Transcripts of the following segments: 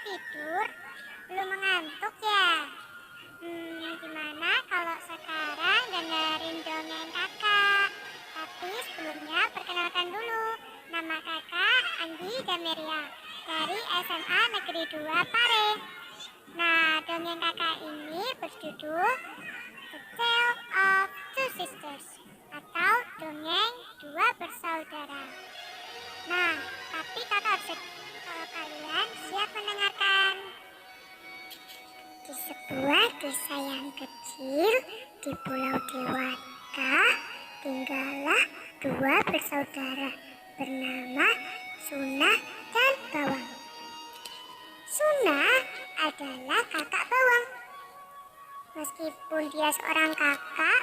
tidur? Belum mengantuk ya? Gimana kalau sekarang dengerin dongeng kakak? Tapi sebelumnya perkenalkan dulu. Nama kakak Andi Dameria dari SMA Negeri 2 Pare. Nah, dongeng kakak ini berjudul The Tale of Two Sisters atau dongeng dua bersaudara. Nah, tapi kakak harus kalau kalian siap mendengarkan. Di sebuah desa yang kecil di Pulau Dewata, tinggallah dua bersaudara bernama Suna dan Bawang. Suna adalah kakak Bawang. Meskipun dia seorang kakak,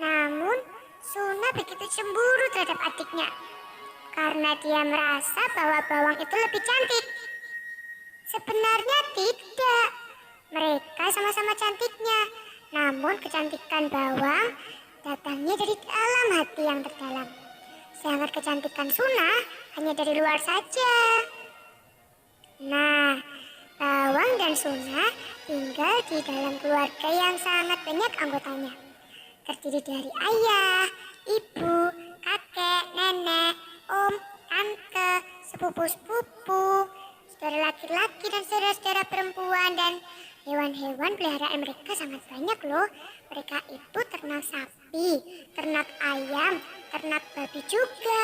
namun Suna begitu cemburu terhadap adiknya karena dia merasa bahwa Bawang itu lebih cantik. Sebenarnya tidak. Mereka sama-sama cantiknya, namun kecantikan Bawang datangnya dari dalam hati yang terdalam. Sedangkan kecantikan Suna hanya dari luar saja. Nah, Bawang dan Suna tinggal di dalam keluarga yang sangat banyak anggotanya. Terdiri dari ayah, ibu, kakek, nenek, om, tante, sepupu-sepupu, saudara laki-laki dan saudara-saudara perempuan, dan hewan-hewan peliharaan mereka sangat banyak loh. Mereka itu ternak sapi, ternak ayam, ternak babi juga.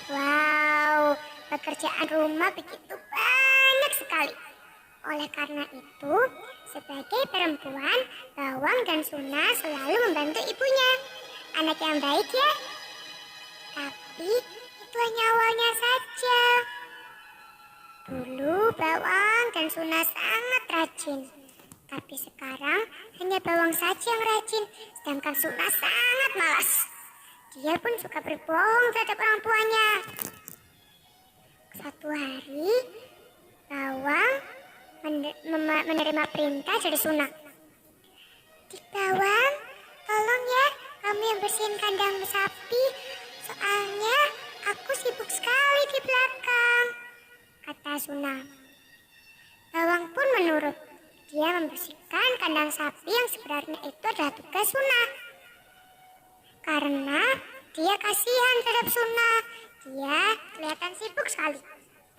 Wow, pekerjaan rumah begitu banyak sekali. Oleh karena itu, sebagai perempuan, Bawang dan Suna selalu membantu ibunya. Anak yang baik ya. Tapi itu hanya awalnya saja. Dulu Bawang dan Suna sangat rajin. Tapi sekarang hanya Bawang saja yang rajin, sedangkan Suna sangat malas. Dia pun suka berbohong terhadap orang tuanya. Suatu hari, Bawang menerima perintah dari Suna. Dik Bawang, tolong ya kamu yang bersihin kandang sapi, soalnya aku sibuk sekali di belakang, kata Suna. Bawang pun menurut. Dia membersihkan kandang sapi yang sebenarnya itu adalah tugas Suna. Karena dia kasihan terhadap Suna. Dia kelihatan sibuk sekali.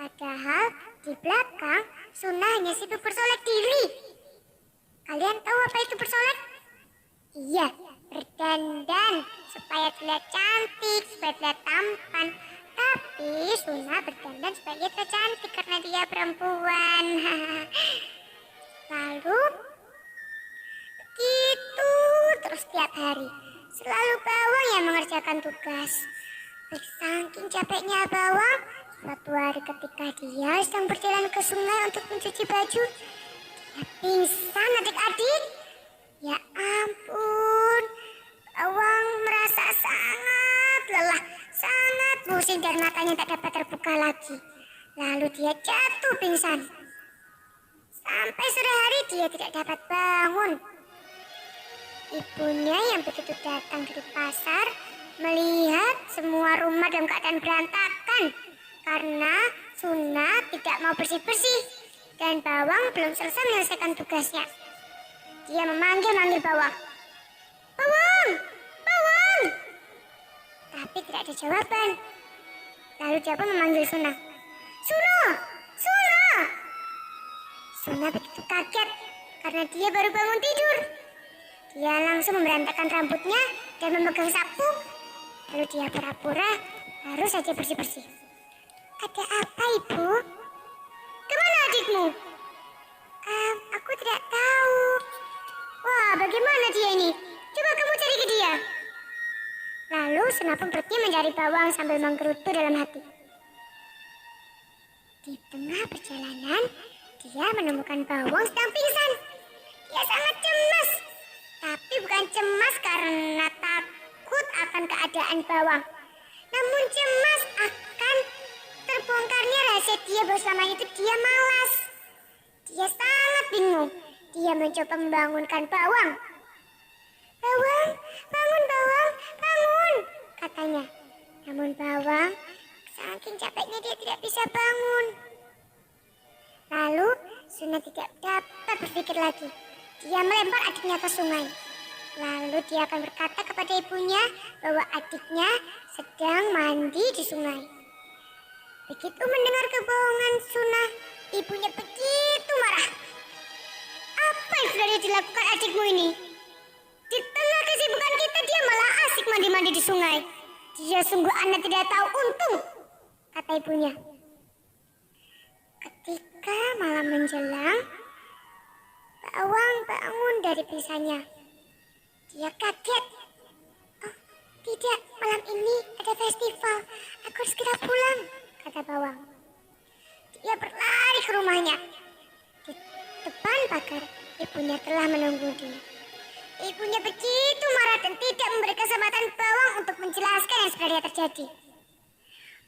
Padahal di belakang Suna hanya sibuk bersolek diri. Kalian tahu apa itu bersolek? Iya, berdandan supaya terlihat cantik, supaya terlihat tampan. Tapi Suna berdandan supaya dia terlihat cantik karena dia perempuan. Lalu begitu terus tiap hari. Selalu Bawang yang mengerjakan tugas. Saking capeknya Bawang, suatu hari ketika dia sedang berjalan ke sungai untuk mencuci baju, dia pingsan adik-adik. Ya ampun, Bawang merasa sangat lelah, sangat pusing dan matanya tak dapat terbuka lagi. Lalu dia jatuh pingsan. Sampai sore hari dia tidak dapat bangun. Ibunya yang begitu datang dari pasar melihat semua rumah dalam keadaan berantakan karena Suna tidak mau bersih-bersih dan Bawang belum selesai menyelesaikan tugasnya. Dia memanggil Bawang. Bawang! Bawang! Tapi tidak ada jawaban. Lalu dia pun memanggil Suna. Suna! Suna! Suna begitu kaget karena dia baru bangun tidur. Dia langsung memberantakan rambutnya dan memegang sapu. Lalu dia pura-pura baru saja bersih-bersih. Ada apa, Ibu? Kemana adikmu? Aku tidak tahu. Wah, bagaimana dia ini? Coba kamu cari ke dia. Lalu Suna pun pergi mencari Bawang sambil menggerutu dalam hati. Di tengah perjalanan, dia menemukan Bawang sedang pingsan. Dia sangat cemas. Tapi bukan cemas karena takut akan keadaan Bawang. Namun cemas akan terbongkarnya rahasia dia bahwa selama itu dia malas. Dia sangat bingung. Dia mencoba membangunkan Bawang. Bawang, bangun Bawang, bangun, katanya. Namun Bawang, saking capeknya dia tidak bisa bangun. Lalu Suna tidak dapat berpikir lagi. Dia melempar adiknya ke sungai. Lalu dia akan berkata kepada ibunya bahwa adiknya sedang mandi di sungai. Begitu mendengar kebohongan Suna, ibunya begitu marah. Apa yang sudah dilakukan adikmu ini? Di tengah kesibukan kita dia malah asik mandi-mandi di sungai. Dia sungguh anak tidak tahu untung, kata ibunya. Ketika malam menjelang, Bawang bangun dari pingsannya. Dia kaget. Oh, tidak, malam ini ada festival. Aku harus segera pulang, kata Bawang. Dia berlari ke rumahnya. Di depan pagar, ibunya telah menunggu dia. Ibunya begitu marah dan tidak memberi kesempatan Bawang untuk menjelaskan yang sebenarnya terjadi.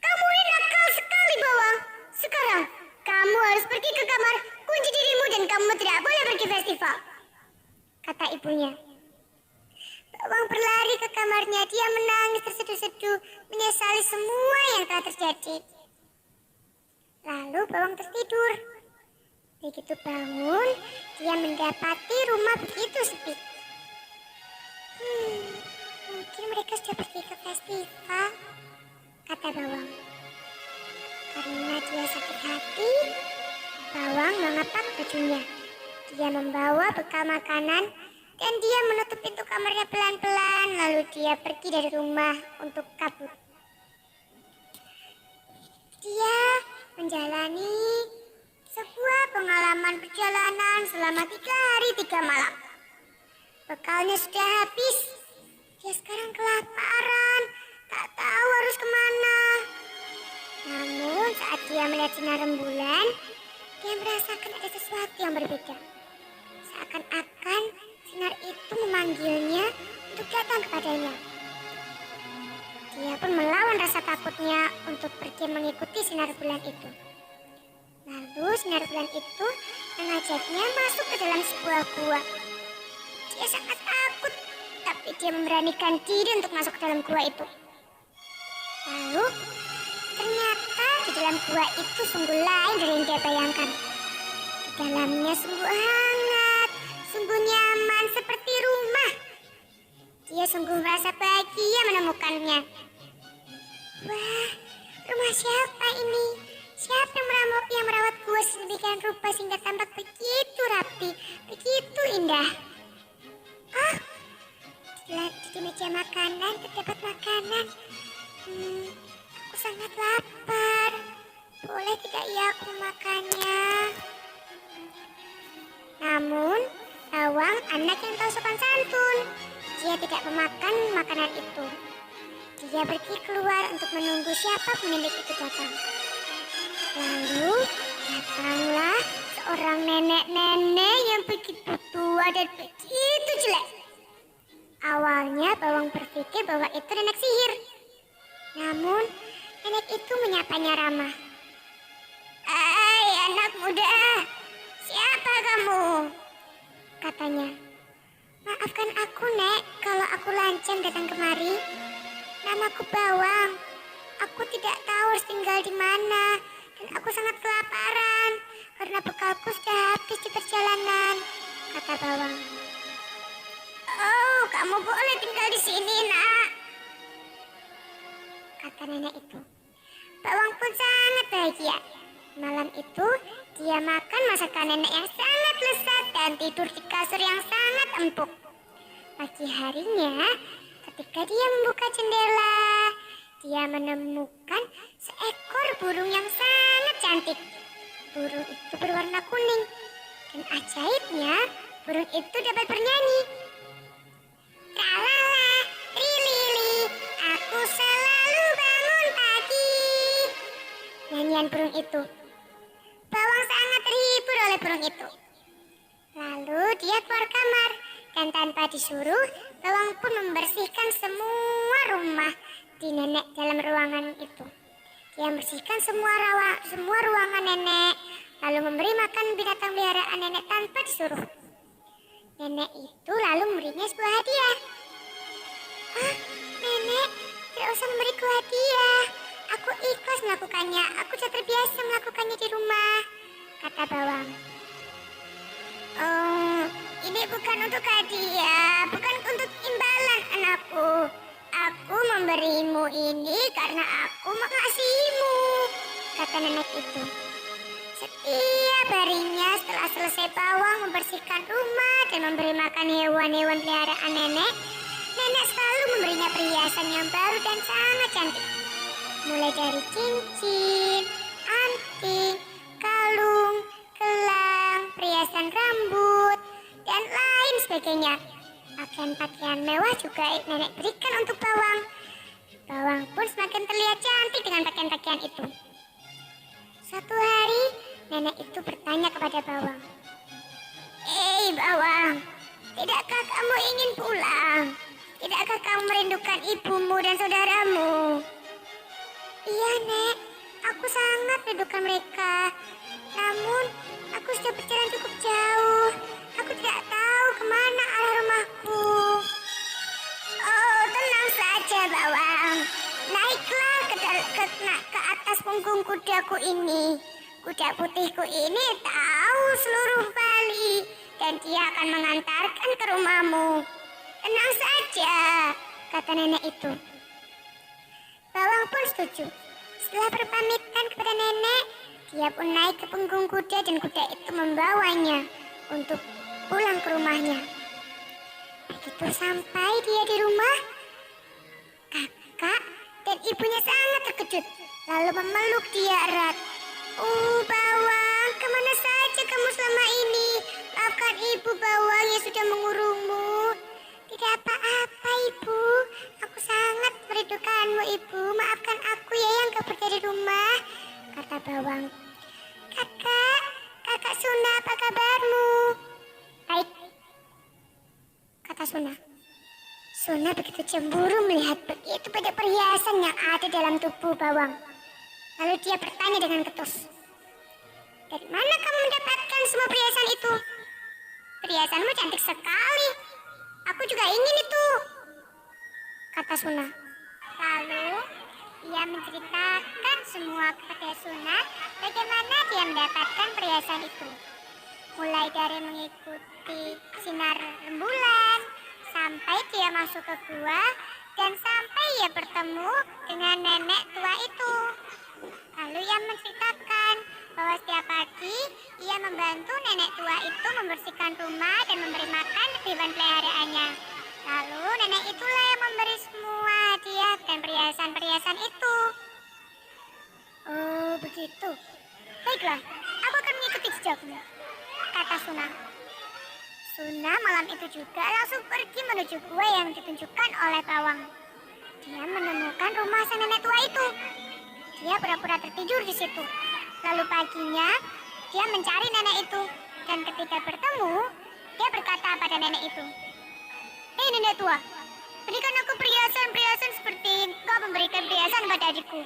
Kamu ini nakal sekali, Bawang. Sekarang, kamu harus pergi ke kamar, kunci dirimu dan kamu tidak boleh pergi festival, kata ibunya. Bawang berlari ke kamarnya, dia menangis terseduh-seduh, menyesali semua yang telah terjadi. Lalu Bawang tertidur. Begitu bangun, dia mendapati rumah begitu sepi. Mungkin mereka sudah pergi ke festival, kata Bawang. Karena dia sakit hati, Bawang mengepak bajunya. Dia membawa bekal makanan dan dia menutup pintu kamarnya pelan-pelan, lalu dia pergi dari rumah untuk kabur. Dia menjalani sebuah pengalaman perjalanan selama 3 hari 3 malam. Bekalnya sudah habis. Dia sekarang kelaparan, tak tahu harus kemana. Namun saat dia melihat sinar rembulan, dia merasakan ada sesuatu yang berbeda. Seakan-akan sinar itu memanggilnya untuk datang kepadanya. Dia pun melawan rasa takutnya untuk pergi mengikuti sinar bulan itu. Lalu sinar bulan itu mengajaknya masuk ke dalam sebuah gua. Dia sangat takut, tapi dia memberanikan diri untuk masuk ke dalam gua itu. Lalu ternyata di dalam gua itu sungguh lain dari yang dia bayangkan. Di dalamnya sungguh hangat, sungguh nyaman seperti rumah. Dia sungguh merasa bahagia menemukannya. Wah, rumah siapa ini? Siapa yang merawat gua sedemikian rupa sehingga tampak begitu rapi, begitu indah? Oh, di meja makanan terdapat makanan. Aku sangat lapar. Boleh tidak ya aku makannya? Namun, Bawang anak yang tahu sopan santun. Dia tidak memakan makanan itu. Dia pergi keluar untuk menunggu siapa pemilik itu datang. Lalu datanglah seorang nenek-nenek yang begitu tua dan begitu jelek. Awalnya Bawang berpikir bahwa itu nenek sihir. Namun nenek itu menyapanya ramah. Hai anak muda, siapa kamu? Katanya. Maafkan aku Nek kalau aku lancang datang kemari. Namaku Bawang. Aku tidak tahu harus tinggal di mana. Dan aku sangat kelaparan karena bekalku sudah habis di perjalanan, kata Bawang. Oh, kamu boleh tinggal di sini, Nak, kata nenek itu. Bawang pun sangat bahagia. Malam itu, dia makan masakan nenek yang sangat lezat dan tidur di kasur yang sangat empuk. Pagi harinya, ketika dia membuka jendela, dia menemukan seekor burung yang sangat cantik. Burung itu berwarna kuning. Dan ajaibnya, burung itu dapat bernyanyi. Tralala, trilili, aku selalu bangun pagi. Nyanyian burung itu. Bawang sangat terhibur oleh burung itu. Lalu dia keluar kamar. Dan tanpa disuruh, Bawang pun membersihkan semua rumah di nenek dalam ruangan itu. Dia membersihkan semua ruangan nenek, lalu memberi makan binatang peliharaan nenek tanpa disuruh. Nenek itu lalu memberinya sebuah hadiah. Ah, nenek, tidak usah memberiku hadiah. Aku ikhlas melakukannya. Aku sudah terbiasa melakukannya di rumah, kata Bawang. bukan untuk hadiah, bukan untuk imbalan anakku. Aku memberimu ini karena aku mengasihimu, kata nenek itu. Setiap harinya setelah selesai Bawang membersihkan rumah dan memberi makan hewan-hewan peliharaan nenek, nenek selalu memberinya perhiasan yang baru dan sangat cantik. Mulai dari cincin, anting, kalung, gelang, perhiasan rambut, dan lain sebagainya. Pakaian-pakaian mewah juga nenek berikan untuk Bawang. Bawang pun semakin terlihat cantik dengan pakaian-pakaian itu. Suatu hari, nenek itu bertanya kepada Bawang. "Hei Bawang, tidakkah kamu ingin pulang? Tidakkah kamu merindukan ibumu dan saudaramu?" "Iya, Nek. Aku sangat merindukan mereka. Namun, aku sudah berjalan cukup jauh. Aku tidak tahu kemana arah rumahku." "Oh, tenang saja, Bawang. Naiklah ke atas punggung kudaku ini. Kuda putihku ini tahu seluruh Bali dan dia akan mengantarkan ke rumahmu. Tenang saja," kata nenek itu. Bawang pun setuju. Setelah berpamitan kepada nenek, dia pun naik ke punggung kuda dan kuda itu membawanya untuk pulang ke rumahnya. Begitu sampai dia di rumah, kakak dan ibunya sangat terkejut, lalu memeluk dia erat. "Oh Bawang, kemana saja kamu selama ini? Maafkan ibu Bawang yang sudah mengurungmu." "Tidak apa-apa ibu, aku sangat merindukanmu ibu. Maafkan aku ya yang kabur dari rumah," kata Bawang. Kakak Suna, apa kabarmu?" "Baik," kata Suna. Suna begitu cemburu melihat begitu banyak perhiasan yang ada dalam tubuh Bawang. Lalu dia bertanya dengan ketus, "Dari mana kamu mendapatkan semua perhiasan itu?" "Perhiasanmu cantik sekali. Aku juga ingin itu," kata Suna. Lalu ia menceritakan semua kepada Suna bagaimana dia mendapatkan perhiasan itu. Mulai dari mengikuti sinar rembulan, sampai dia masuk ke gua, dan sampai ia bertemu dengan nenek tua itu. Lalu ia menceritakan bahwa setiap pagi ia membantu nenek tua itu membersihkan rumah dan memberi makan hewan peliharaannya. Lalu nenek itulah yang memberi semua hadiah dan perhiasan-perhiasan itu. "Oh begitu. Baiklah, aku akan mengikuti jejakmu," kata Suna. Suna malam itu juga langsung pergi menuju gua yang ditunjukkan oleh Bawang. Dia menemukan rumah sang nenek tua itu. Dia pura-pura tertidur di situ. Lalu paginya, dia mencari nenek itu. Dan ketika bertemu, dia berkata pada nenek itu, "Hei nenek tua, berikan aku perhiasan-perhiasan seperti kau memberikan perhiasan pada adikku."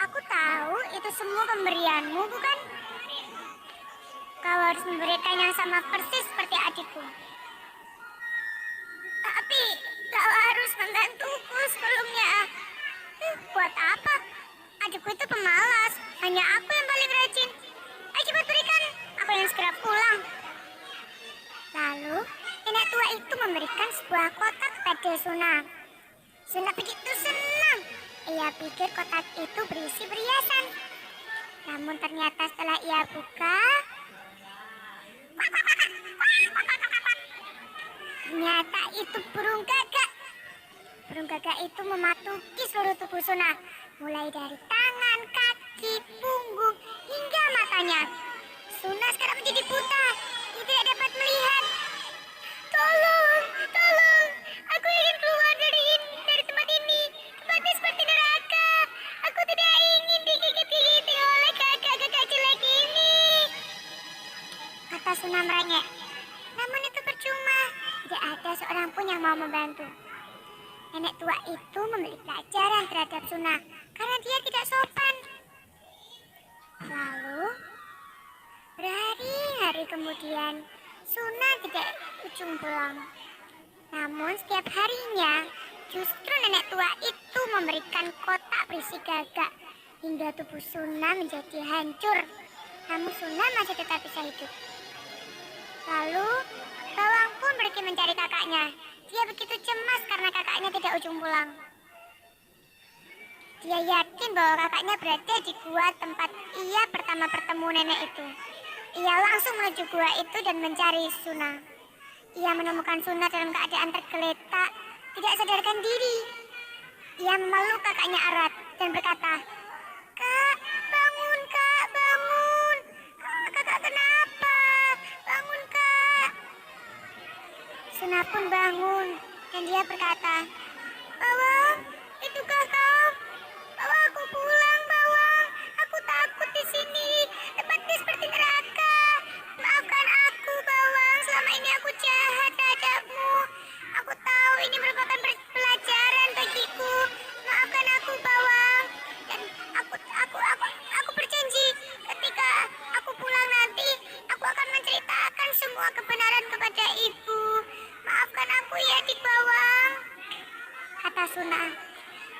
"Aku tahu itu semua pemberianmu, bukan? Kau harus memberikan yang sama persis seperti adikku. Tapi kau harus membantuku sebelumnya." "Buat apa? Adikku itu pemalas. Hanya aku yang paling rajin. Ayo cepat berikan. Aku ingin segera pulang." Lalu nenek tua itu memberikan sebuah kotak kepada Suna. Suna begitu senang. Ia pikir kotak itu berisi perhiasan. Namun ternyata setelah ia buka, ternyata itu burung gagak. Burung gagak itu mematuhi seluruh tubuh Suna, mulai dari tangan, kaki, punggung, hingga matanya. Suna sekarang menjadi buta. Dia tidak dapat melihat. Tolong, aku ingin keluar dari tempat ini. Tempatnya seperti neraka. Aku tidak ingin digigit-gigit oleh gagak-gagak jelek ini," kata Suna merengek. Namun itu percuma. Tidak ada seorang pun yang mau membantu. Nenek tua itu memberi pelajaran terhadap Suna karena dia tidak sopan. Lalu berhari-hari kemudian Suna tidak kunjung pulang. Namun setiap harinya justru nenek tua itu memberikan kotak berisi gagak hingga tubuh Suna menjadi hancur. Namun Suna masih tetap bisa hidup. Lalu Bawang pun pergi mencari kakaknya. Dia begitu cemas karena kakaknya tidak ujung pulang. Dia yakin bahwa kakaknya berada di gua tempat ia pertama bertemu nenek itu. Ia langsung menuju gua itu dan mencari Suna. Ia menemukan Suna dalam keadaan tergeletak, tidak sadarkan diri. Ia memeluk kakaknya erat dan berkata, "Kak, bangun kak, bangun. Kakak kenapa? Bangun kak." Suna pun bangun dan dia berkata, "Bawang, itukah kau? Bawa aku pulang, Bawang. Aku takut di sini. Tempatnya seperti neraka. Maafkan aku, Bawang. Selama ini aku jahat terhadapmu. Aku tahu ini merupakan pelajaran bagiku. Maafkan aku, Bawang. Dan aku berjanji ketika aku pulang nanti, aku akan menceritakan semua kebenaran kepada ibu. Maafkan aku ya, Dik Bawang," kata Suna.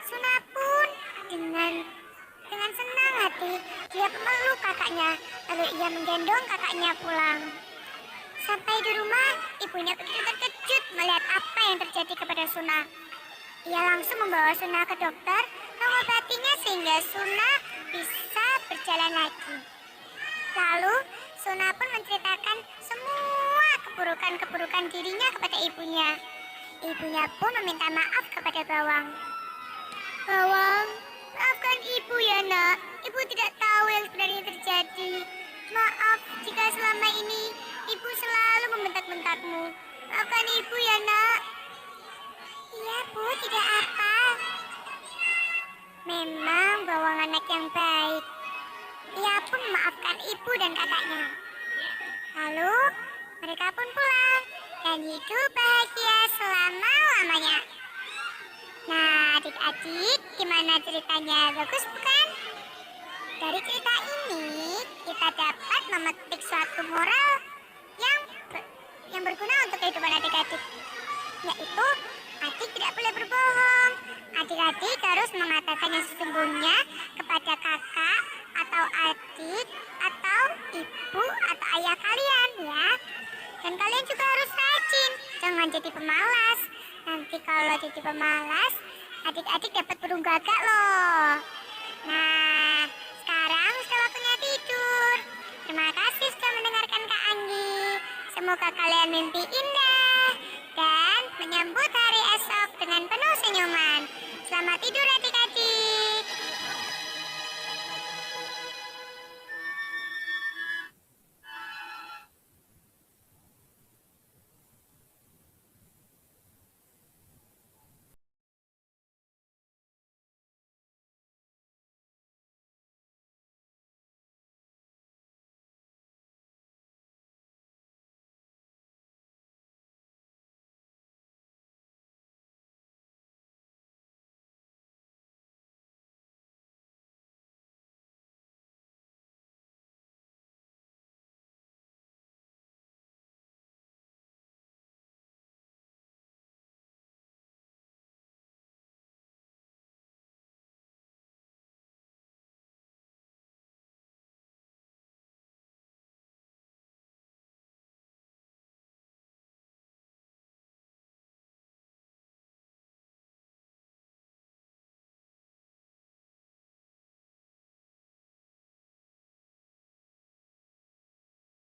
Suna pun dengan senang hati dia memeluk kakaknya, lalu ia menggendong kakaknya pulang. Sampai di rumah, ibunya begitu terkejut melihat apa yang terjadi kepada Suna. Ia langsung membawa Suna ke dokter, mengobatinya sehingga Suna bisa berjalan lagi. Lalu Suna pun menceritakan semua keburukan-keburukan dirinya kepada ibunya. Ibunya pun meminta maaf kepada Bawang. "Bawang, maafkan ibu ya nak. Ibu tidak tahu yang sebenarnya terjadi. Maaf jika selama ini ibu selalu membentak-bentakmu. Maafkan ibu ya nak." "Iya bu, tidak apa." Memang Bawang anak yang baik. Ia pun memaafkan ibu dan kakaknya. Lalu mereka pun pulang dan hidup bahagia selama-lamanya. Nah, adik-adik, gimana ceritanya? Bagus bukan? Dari cerita ini, kita dapat memetik suatu moral yang berguna untuk kehidupan adik-adik. Yaitu, adik tidak boleh berbohong. Adik-adik harus mengatakan yang sesungguhnya kepada kakak atau adik atau ibu atau ayah kalian ya. Dan kalian juga harus rajin, jangan jadi pemalas. Nanti kalau jadi pemalas, adik-adik dapat burung gagak loh. Nah, sekarang sudah waktunya tidur. Terima kasih sudah mendengarkan Kak Anggi. Semoga kalian mimpi indah dan menyambut hari esok dengan penuh senyuman. Selamat tidur adik.